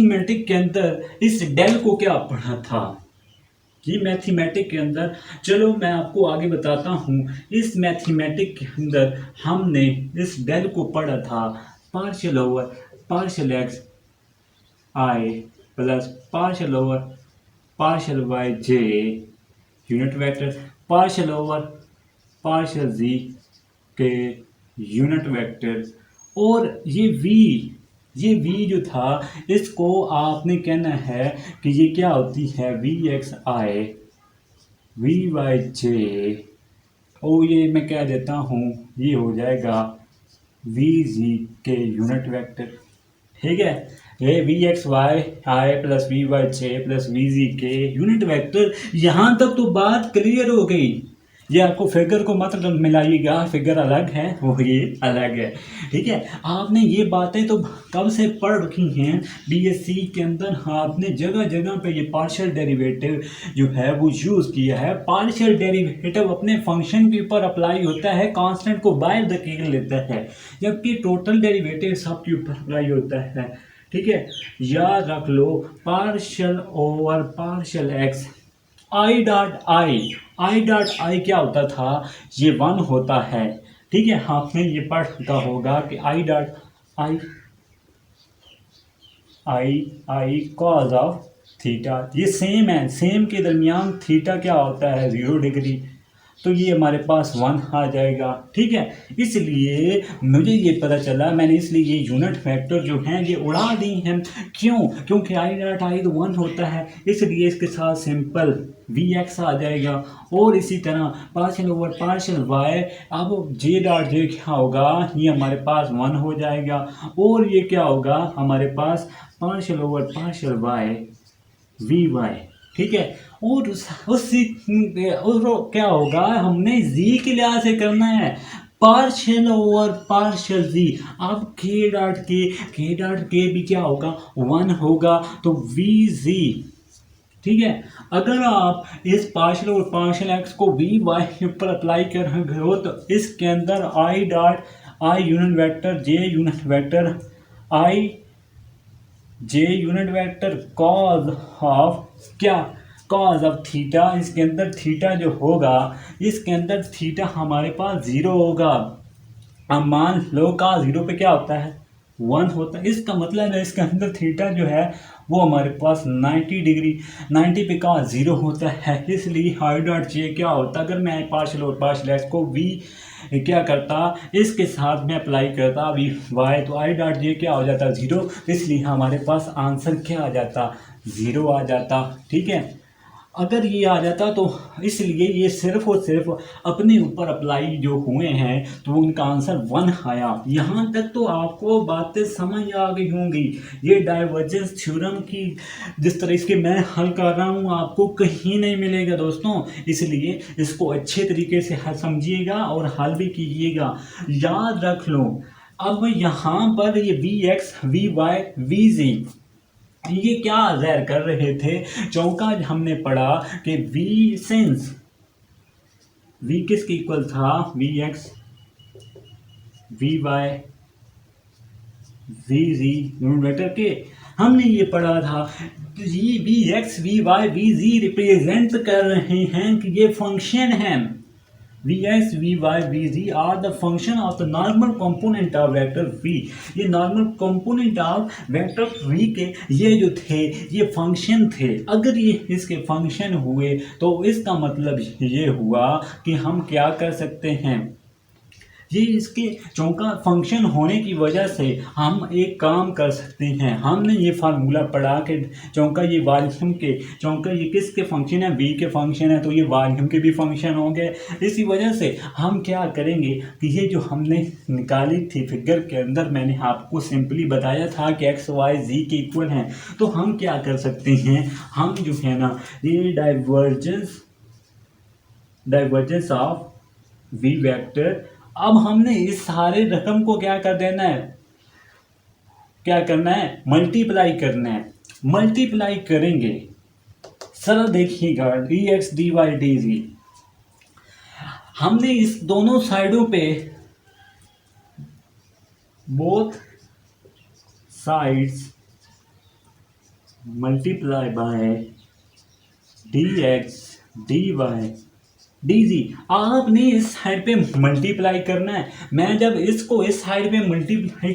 Mathematic के अंदर इस डेल को क्या पढ़ा था, ये मैथमेटिक के अंदर, चलो मैं आपको आगे बताता हूँ। इस मैथमेटिक के अंदर हमने इस डेल को पढ़ा था partial over partial x i plus partial over partial y j unit vector partial over partial z के यूनिट वेक्टर। और ये v जो था इसको आपने कहना है कि ये क्या होती है v x i v Y j, और ये मैं कह देता हूँ ये हो जाएगा वी जी के यूनिट वेक्टर। ठीक है, ये V X Y I plus V Y J plus V Z के यूनिट वेक्टर। यहाँ तक तो बात क्लियर हो गई। ये आपको फिगर को मत मिलाइएगा, फिगर अलग है वो ये अलग है। ठीक है, आपने ये बातें तो कब से पढ़ रखी हैं बीएससी के अंदर। आपने जगह जगह पे ये पार्शियल डेरिवेटिव जो है वो यूज़ किया है। पार्शियल डेरिवेटिव अपने फंक्शन के ऊपर अप्लाई होता है, कांस्टेंट को बाहर धकेल लेता है, जबकि टोटल डेरिवेटिव सबके ऊपर अप्लाई होता है। ठीक है, याद रख लो partial over partial x i dot i क्या होता था, ये 1 होता है। ठीक है, आपने ये पढ़ा होगा कि आई dot I I I cause of theta, ये सेम है, सेम के दरमियान थीटा क्या होता है 0 डिग्री, तो ये हमारे पास 1 आ जाएगा। ठीक है, इसलिए मुझे ये पता चला, मैंने इसलिए ये यूनिट फैक्टर जो हैं ये उड़ा दी हैं। क्यों? क्योंकि आई डॉट आई तो 1 होता है, इसलिए इसके साथ सिंपल वी एक्स आ जाएगा। और इसी तरह पार्शियल ओवर पार्शियल वाई, अब जे डॉट जे क्या होगा, ये हमारे पास 1 हो जाएगा। और ये क्या होगा हमारे पास partial over partial y v y. ठीक है, और उसी और क्या होगा, हमने जी के लिहाज से करना है पार्शियल ओवर पार्शियल जी। अब के डॉट के भी क्या होगा 1 होगा, तो वी जी। ठीक है, अगर आप इस पार्शियल और पार्शियल एक्स को वी वाई के ऊपर अप्लाई कर रहे हो तो इसके अंदर आई dot I unit vector J unit vector I J unit vector cause of क्या, कॉज ऑफ थीटा। इसके अंदर थीटा जो होगा, इसके अंदर थीटा हमारे पास 0 होगा। अब मान लो का 0 पे क्या होता है 1 होता है, इसका मतलब है इसके अंदर थीटा जो है वो हमारे पास 90 डिग्री, 90 पे का 0 होता है। इसलिए आई डॉट जे क्या होता, अगर मैं पार्शियल और पार्शियल एक्स को वी क्या करता, इसके साथ में अप्लाई करता वी वाई, तो आई डॉट जे क्या हो जाता 0, इसलिए हमारे पास आंसर क्या आ जाता 0 आ जाता। ठीक है, अगर ये आ जाता तो इसलिए ये सिर्फ और सिर्फ अपने ऊपर अप्लाई जो हुए हैं तो उनका आंसर 1 आया। यहाँ तक तो आपको बातें समझ आ गई होंगी। ये डाइवर्जेंस थ्योरम की जिस तरह इसके मैं हल कर रहा हूँ आपको कहीं नहीं मिलेगा दोस्तों, इसलिए इसको अच्छे तरीके से समझिएगा और हल भी कीजिएगा। याद रख लो, अब यहाँ पर ये V X V Y V Z ये क्या ज़ाहिर कर रहे थे, चौका हमने पढ़ा कि v सिंस v किसके इक्वल था V X V Y V Z unit vector के, हमने ये पढ़ा था ये V X V Y V Z represent कर रहे हैं कि ये फंक्शन है Vx, Vy, Vz are the function of the normal component of vector v। ये normal component of vector v के ये जो थे ये फंक्शन थे। अगर ये इसके फंक्शन हुए तो इसका मतलब ये हुआ कि हम क्या कर सकते हैं, ये इसके चौका फंक्शन होने की वजह से हम एक काम कर सकते हैं। हमने ये फार्मूला पढ़ा कि चौका ये वॉल्यूम के चौका ये किसके फंक्शन है, वी के फंक्शन है, तो ये वॉल्यूम के भी फंक्शन होंगे। इसी वजह से हम क्या करेंगे कि ये जो हमने निकाली थी फिगर के अंदर, मैंने आपको सिंपली बताया था कि एक्स वाई जी के इक्वल हैं, तो हम क्या कर सकते हैं, हम जो है ना ये डाइवर्जेंस ऑफ वी वेक्टर, अब हमने इस सारे रकम को क्या कर देना है, क्या करना है मल्टीप्लाई करना है। मल्टीप्लाई करेंगे सरल देखिएगा D x D Y D Z, हमने इस दोनों साइडों पे both sides multiply by D x D Y D Z. आपने इस साइड पे मल्टीप्लाई करना है। मैं जब इसको इस साइड पे मल्टीप्लाई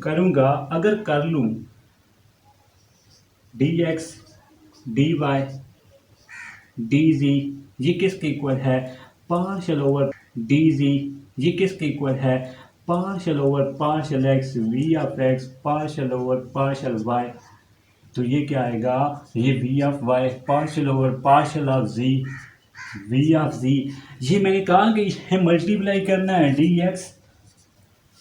करूंगा, अगर कर लूं D x D Y D G, ये किसके इक्वल है? पार्शियल ओवर डी जी, ये किसके इक्वल है? Partial over partial x v of x partial over partial y. तो ये क्या आएगा? ये v of y partial over partial of ji we of z. ये मैंने कहा कि ये मल्टीप्लाई करना है डी एक्स।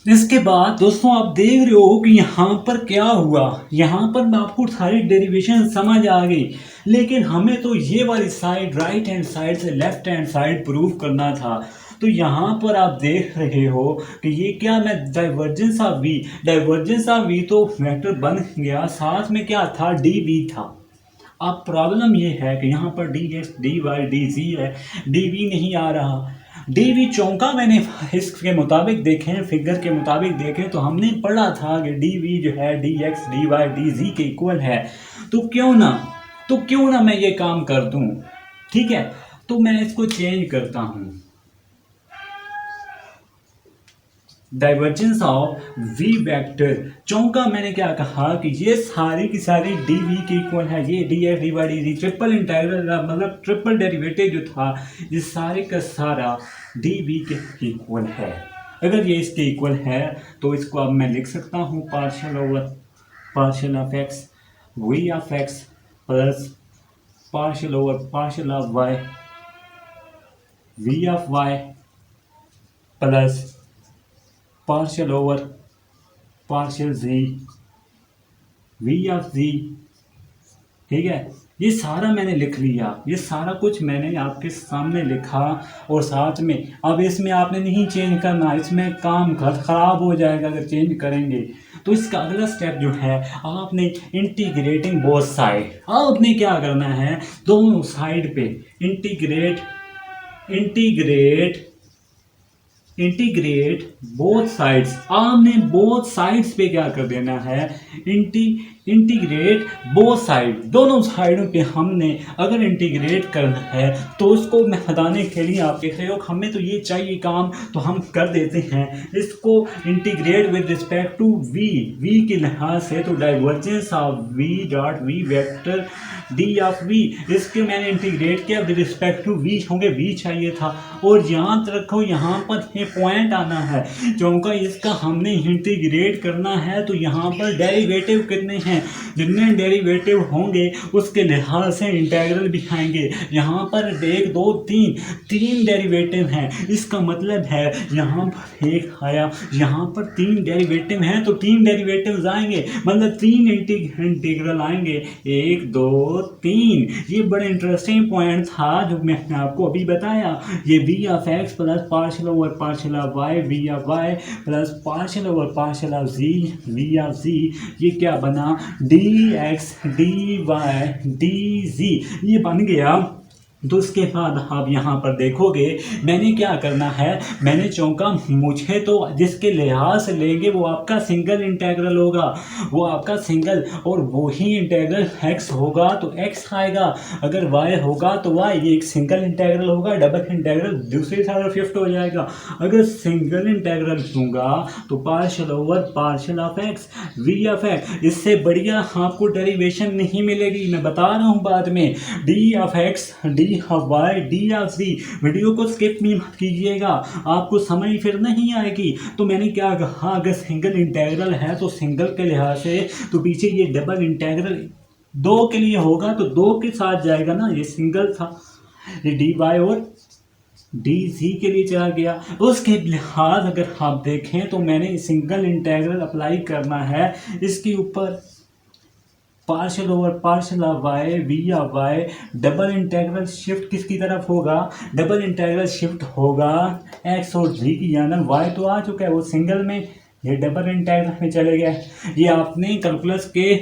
इसके बाद दोस्तों आप देख रहे हो कि यहाँ पर क्या हुआ, यहाँ पर आपको सारी डेरिवेशन समझ आ गई, लेकिन हमें तो ये वाली साइड राइट हैंड साइड से लेफ्ट हैंड साइड प्रूव करना था। तो यहाँ पर आप देख रहे हो कि ये क्या, मैं डाइवर्जेंस ऑफ वी तो वेक्टर बन गया, साथ में क्या था? डी वी था। अब प्रॉब्लम ये है कि यहाँ पर D x D Y D Z है, डी वी नहीं आ रहा। डी वी चौंका मैंने इसके मुताबिक देखें, फिगर के मुताबिक देखें तो हमने पढ़ा था कि डी वी जो है D x D Y D Z के इक्वल है। तो क्यों ना मैं ये काम कर दूं। ठीक है, तो मैं इसको चेंज करता हूं। डाइवर्जेंस ऑफ वी वेक्टर, चौंका मैंने क्या कहा कि ये सारी की सारी डी वी के इक्वल है। ये D x D Y D Z triple integral, मतलब ट्रिपल डेरिवेटिव जो था, ये सारे का सारा डी वी के इक्वल है। अगर ये इसके इक्वल है तो इसको अब मैं लिख सकता हूँ partial over partial of x v of x plus partial over partial of why we of y plus partial over partial z we of z. ठीक है, ये सारा मैंने लिख लिया, ये सारा कुछ मैंने आपके सामने लिखा। और साथ में अब इसमें आपने नहीं चेंज करना, इसमें काम खराब हो जाएगा अगर चेंज करेंगे। तो इसका अगला स्टेप जो है, आपने इंटीग्रेटिंग बोथ साइड, आपने क्या करना है? दोनों साइड पे इंटीग्रेट बोथ साइड्स। आपने बोथ साइड्स पे क्या कर देना है? इंटीग्रेट बोथ साइड, दोनों साइडों पे हमने अगर इंटीग्रेट करना है तो उसको मैं बताने के लिए आप देख रहे हो हमें तो ये चाहिए काम, तो हम कर देते हैं इसको integrate with respect to V के लिहाज से। तो divergence of V dot V vector D of V, इसके मैंने इंटीग्रेट किया विद रिस्पेक्ट टू वी, होंगे वी चाहिए था। और याद रखो यहाँ पर ये पॉइंट आना है, क्योंकि इसका हमने इंटीग्रेट करना है। तो यहाँ पर डेरिवेटिव कितने हैं? जितने डेरिवेटिव होंगे उसके लिहाज से इंटीग्रल भी आएंगे। यहाँ पर 1 2 3 डेरिवेटिव हैं, इसका मतलब है यहाँ पर 1 आया, यहाँ पर 3 डेरिवेटिव हैं तो 3 डेरिवेटिव आएंगे, मतलब 3 इंटीग्रल आएंगे, 1 2 3। ये बड़ा इंटरेस्टिंग पॉइंट था जो मैंने आपको अभी बताया। ये v of x plus partial over partial of why we of y plus partial over partial of ji we of z, ये क्या बना? D x D Y D G, ये बन गया। तो उसके बाद आप यहाँ पर देखोगे मैंने क्या करना है, मैंने चौंका मुझे तो जिसके लिहाज से लेंगे वो आपका सिंगल इंटीग्रल होगा, वो आपका सिंगल, और वही इंटीग्रल x होगा तो x आएगा, अगर y होगा तो y, ये एक सिंगल इंटीग्रल होगा, डबल इंटीग्रल दूसरी तरफ शिफ्ट हो जाएगा। अगर सिंगल इंटीग्रल दूंगा तो partial over partial of x v of x, इससे बढ़िया आपको डेरिवेशन नहीं मिलेगी, मैं बता रहा हूँ बाद में। d of x D of Y D of Z, video को स्किप भी मत कीजिएगा, आपको समझ फिर नहीं आएगी। तो मैंने क्या कहा, अगर सिंगल इंटीग्रल है तो सिंगल के लिहाज से, तो पीछे ये डबल इंटीग्रल 2 के लिए होगा तो 2 के साथ जाएगा ना, ये सिंगल था, ये डी वाई और डी जी के लिए चला गया। उसके लिहाज अगर आप देखें तो मैंने सिंगल इंटीग्रल अप्लाई करना है इसके ऊपर, partial over partial of why we of Y, double integral shift किसकी तरफ होगा? डबल इंटीग्रल शिफ्ट होगा एक्स और जी की, यानी वाई तो आ चुका है वो सिंगल में, ये डबल इंटीग्रल में चले गए। ये आपने कैलकुलस के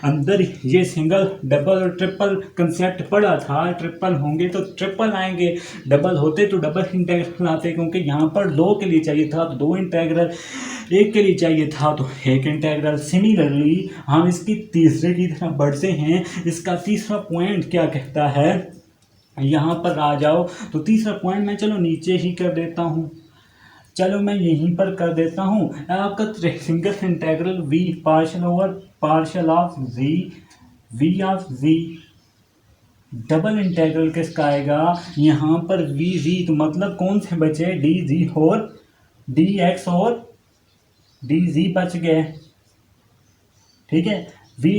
अंदर ये सिंगल डबल और ट्रिपल कंसेप्ट पढ़ा था। ट्रिपल होंगे तो ट्रिपल आएंगे, डबल होते तो डबल इंटीग्रल आते, क्योंकि यहाँ पर 2 के लिए चाहिए था तो 2 इंटीग्रल, 1 के लिए चाहिए था तो 1 इंटीग्रल। सिमिलरली हम इसकी तीसरे की तरफ बढ़ते हैं। इसका तीसरा पॉइंट क्या कहता है, यहाँ पर आ जाओ तो तीसरा पॉइंट मैं चलो नीचे ही कर देता हूँ, चलो मैं यहीं पर कर देता हूँ। आपका single integral v partial over partial of v of z, double integral किसका आएगा, यहाँ पर vz, तो मतलब कौन से बचे, dz और dx और dz बच गए, ठीक है, dy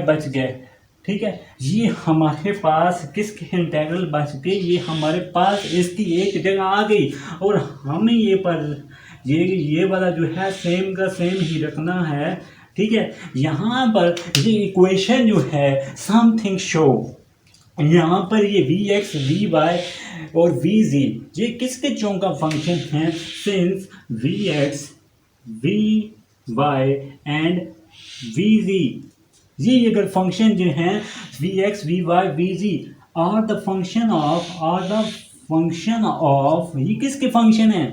बच गए, ठीक है। ये हमारे पास किसके इंटीग्रल बच के, ये हमारे पास इसकी एक जगह आ गई, और हमें ये वाला जो है सेम का सेम ही रखना है, ठीक है। यहाँ पर ये इक्वेशन जो है समथिंग शो, यहाँ पर ये vx vy और vz ये किसके चों का फंक्शन है, since vx vy and vz, ये अगर फंक्शन जो हैं vx vy vz are the function of ये किसके फंक्शन है,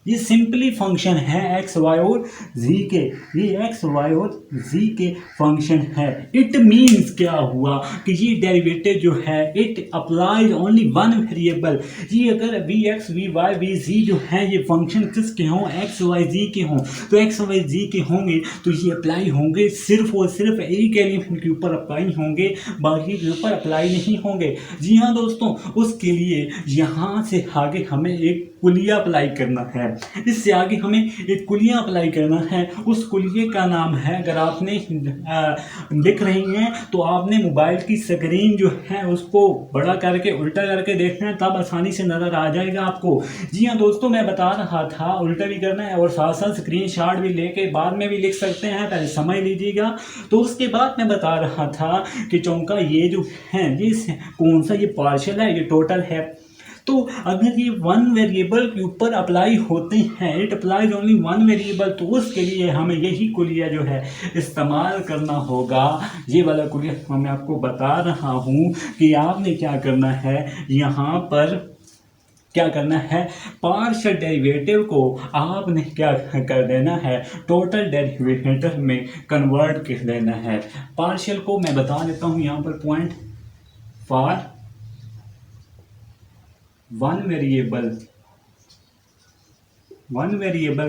ये सिंपली फंक्शन है x y और z के, ये x y और z के फंक्शन है। इट मीन्स क्या हुआ कि ये डेरिवेटिव जो है it applies only one variable. ये अगर vx vy vz जो है ये फंक्शन किसके हों, x y z के हों, तो x y z के होंगे तो ये अप्लाई होंगे सिर्फ और सिर्फ एक एलिमेंट के ऊपर अप्लाई होंगे, बाकी के ऊपर अप्लाई नहीं होंगे। जी हाँ दोस्तों, उसके लिए यहाँ से आगे हमें एक कुलिया अप्लाई करना है, इससे आगे हमें एक कुलिया अप्लाई करना है। उस कुलिये का नाम है, अगर आपने लिख रही हैं तो आपने मोबाइल की स्क्रीन जो है उसको बड़ा करके उल्टा करके देखना है, तब आसानी से नज़र आ जाएगा आपको। जी हाँ दोस्तों, मैं बता रहा था उल्टा भी करना है और साथ साथ स्क्रीन शॉट भी लेके बाद में भी लिख सकते हैं, पहले समझ लीजिएगा। तो उसके बाद मैं बता रहा था कि चौंका ये जो है ये कौन सा, ये पार्शियल है, ये टोटल है। तो अगर ये वन वेरिएबल के ऊपर अप्लाई होते हैं, it applies only one variable, तो उसके लिए हमें यही कुलिया जो है इस्तेमाल करना होगा। ये वाला कुलिया मैं आपको बता रहा हूँ कि आपने क्या करना है, यहाँ पर क्या करना है, पार्शियल डेरिवेटिव को आपने क्या कर देना है, टोटल डेरिवेटिव में कन्वर्ट कर देना है। पार्शियल को मैं बता देता हूँ यहाँ पर पॉइंट, फॉर वन वेरिएबल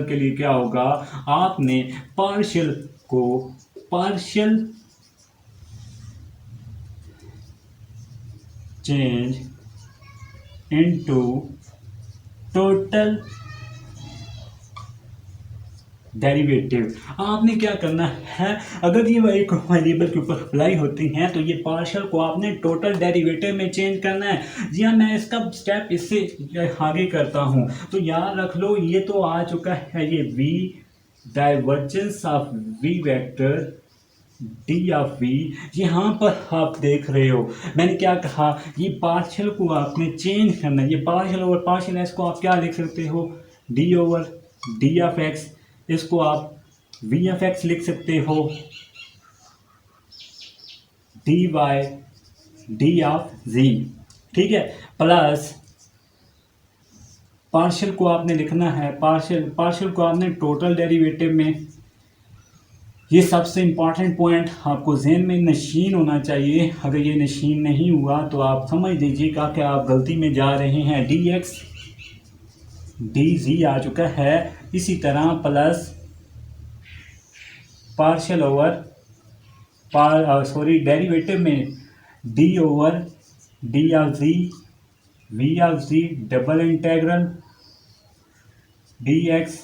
के लिए क्या होगा, आपने partial change into total derivative. आपने क्या करना है, अगर ये एक वेरिएबल के ऊपर अप्लाई होती हैं तो ये पार्शियल को आपने टोटल डेरिवेटिव में चेंज करना है। जी हाँ, मैं इसका स्टेप इससे आगे करता हूँ, तो याद रख लो ये तो आ चुका है, ये v divergence of v vector D of v। यहाँ पर आप देख रहे हो मैंने क्या कहा, ये पार्शियल को आपने चेंज करना है। ये पार्शियल ओवर पार्शियल, इसको आप क्या लिख सकते हो, D over D of X, इसको आप v ऑफ एक्स लिख सकते हो, D Y D of z, ठीक है, प्लस पार्शियल को आपने लिखना है, पार्शियल को आपने टोटल डेरिवेटिव में। ये सबसे इम्पॉर्टेंट पॉइंट आपको जहन में नशीन होना चाहिए। अगर ये नशीन नहीं हुआ तो आप समझ लीजिएगा कि आप गलती में जा रहे हैं। डी एक्स डी जी आ चुका है, इसी तरह प्लस पार्शियल ओवर डेरिवेटिव में D over D of ji we of Z double integral D x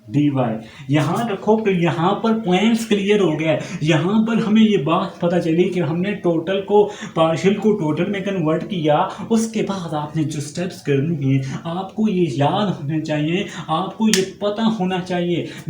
D Y. यहाँ रखो कि यहाँ पर पॉइंट्स क्लियर हो गया। यहाँ पर हमें ये बात पता चली कि हमने टोटल को पार्शियल को टोटल में कन्वर्ट किया। उसके बाद आपने जो स्टेप्स करने हैं आपको ये याद होने चाहिए, आपको ये पता होना चाहिए।